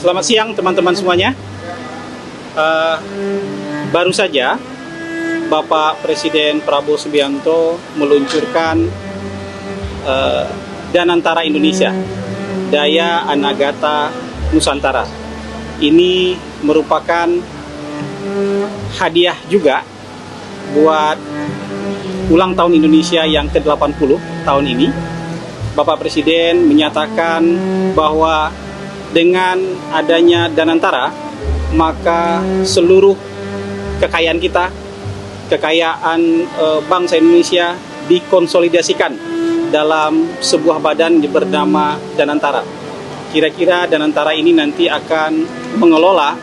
Selamat siang teman-teman semuanya. Baru saja Bapak Presiden Prabowo Subianto meluncurkan Danantara Indonesia, Daya Anagata Nusantara. Ini merupakan hadiah juga buat ulang tahun Indonesia yang ke-80 tahun ini. Bapak Presiden menyatakan bahwa dengan adanya Danantara, maka seluruh kekayaan kita, kekayaan bangsa Indonesia dikonsolidasikan dalam sebuah badan bernama Danantara. Kira-kira Danantara ini nanti akan mengelola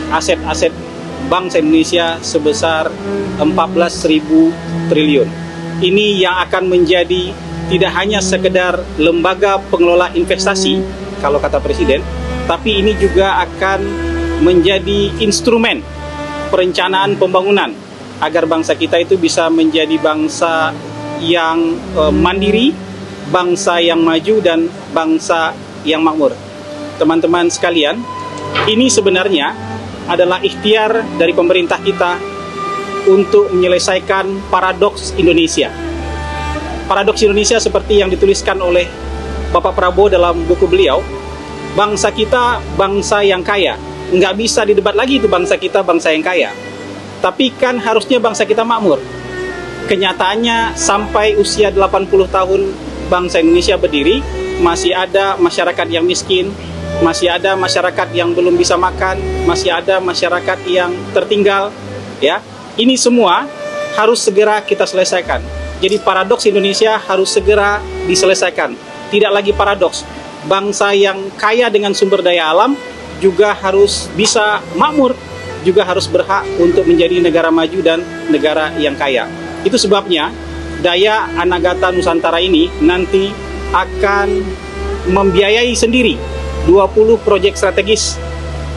aset-aset bangsa Indonesia sebesar 14.000 triliun. Ini yang akan menjadi tidak hanya sekedar lembaga pengelola investasi, kalau kata Presiden, tapi ini juga akan menjadi instrumen perencanaan pembangunan agar bangsa kita itu bisa menjadi bangsa yang mandiri, bangsa yang maju, dan bangsa yang makmur. Teman-teman sekalian, ini sebenarnya adalah ikhtiar dari pemerintah kita untuk menyelesaikan paradoks Indonesia. Paradoks Indonesia seperti yang dituliskan oleh Bapak Prabowo dalam buku beliau, bangsa kita bangsa yang kaya. Nggak bisa didebat lagi itu bangsa kita bangsa yang kaya. Tapi kan harusnya bangsa kita makmur. Kenyataannya sampai usia 80 tahun bangsa Indonesia berdiri, masih ada masyarakat yang miskin, masih ada masyarakat yang belum bisa makan, masih ada masyarakat yang tertinggal. Ya, ini semua harus segera kita selesaikan. Jadi paradoks Indonesia harus segera diselesaikan. Tidak lagi paradoks, bangsa yang kaya dengan sumber daya alam juga harus bisa makmur, juga harus berhak untuk menjadi negara maju dan negara yang kaya. Itu sebabnya Daya Anagata Nusantara ini nanti akan membiayai sendiri 20 proyek strategis.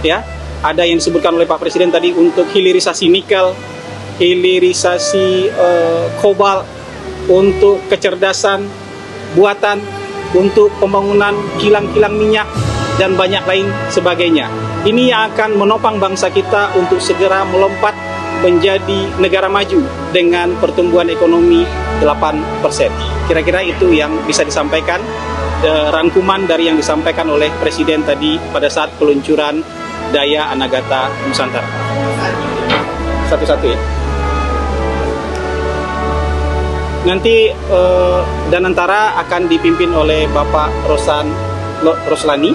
Ya, ada yang disebutkan oleh Pak Presiden tadi untuk hilirisasi nikel, hilirisasi kobalt, untuk kecerdasan buatan, untuk pembangunan kilang-kilang minyak, dan banyak lain sebagainya. Ini yang akan menopang bangsa kita untuk segera melompat menjadi negara maju dengan pertumbuhan ekonomi 8%. Kira-kira itu yang bisa disampaikan, rangkuman dari yang disampaikan oleh Presiden tadi pada saat peluncuran Daya Anagata Nusantara. Satu-satu ya. Nanti Danantara akan dipimpin oleh Bapak Roslani.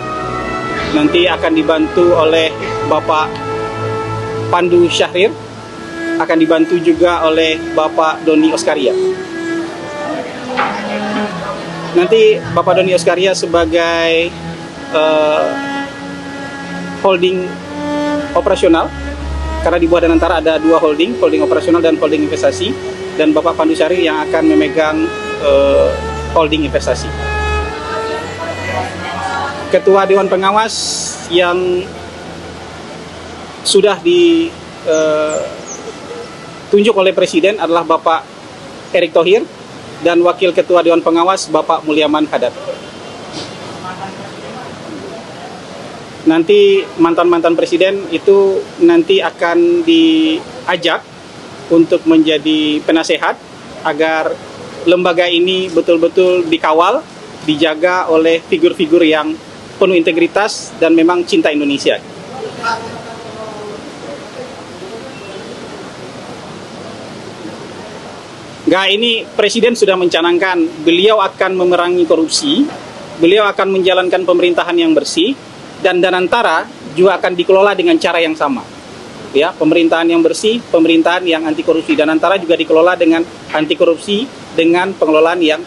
Nanti akan dibantu oleh Bapak Pandu Syahrir. Akan dibantu juga oleh Bapak Doni Oskaria. Nanti Bapak Doni Oskaria sebagai holding operasional. Karena di bawah Danantara ada dua holding operasional dan holding investasi. Dan Bapak Pandu Syahrir yang akan memegang holding investasi. Ketua Dewan Pengawas yang sudah ditunjuk oleh Presiden adalah Bapak Erick Thohir dan Wakil Ketua Dewan Pengawas Bapak Mulyaman Hadad. Nanti mantan-mantan Presiden itu nanti akan diajak untuk menjadi penasehat agar lembaga ini betul-betul dikawal, dijaga oleh figur-figur yang penuh integritas dan memang cinta Indonesia. Ini Presiden sudah mencanangkan beliau akan memerangi korupsi, beliau akan menjalankan pemerintahan yang bersih, dan Danantara juga akan dikelola dengan cara yang sama. Ya, pemerintahan yang bersih, pemerintahan yang anti korupsi. Danantara juga dikelola dengan anti korupsi, dengan pengelolaan yang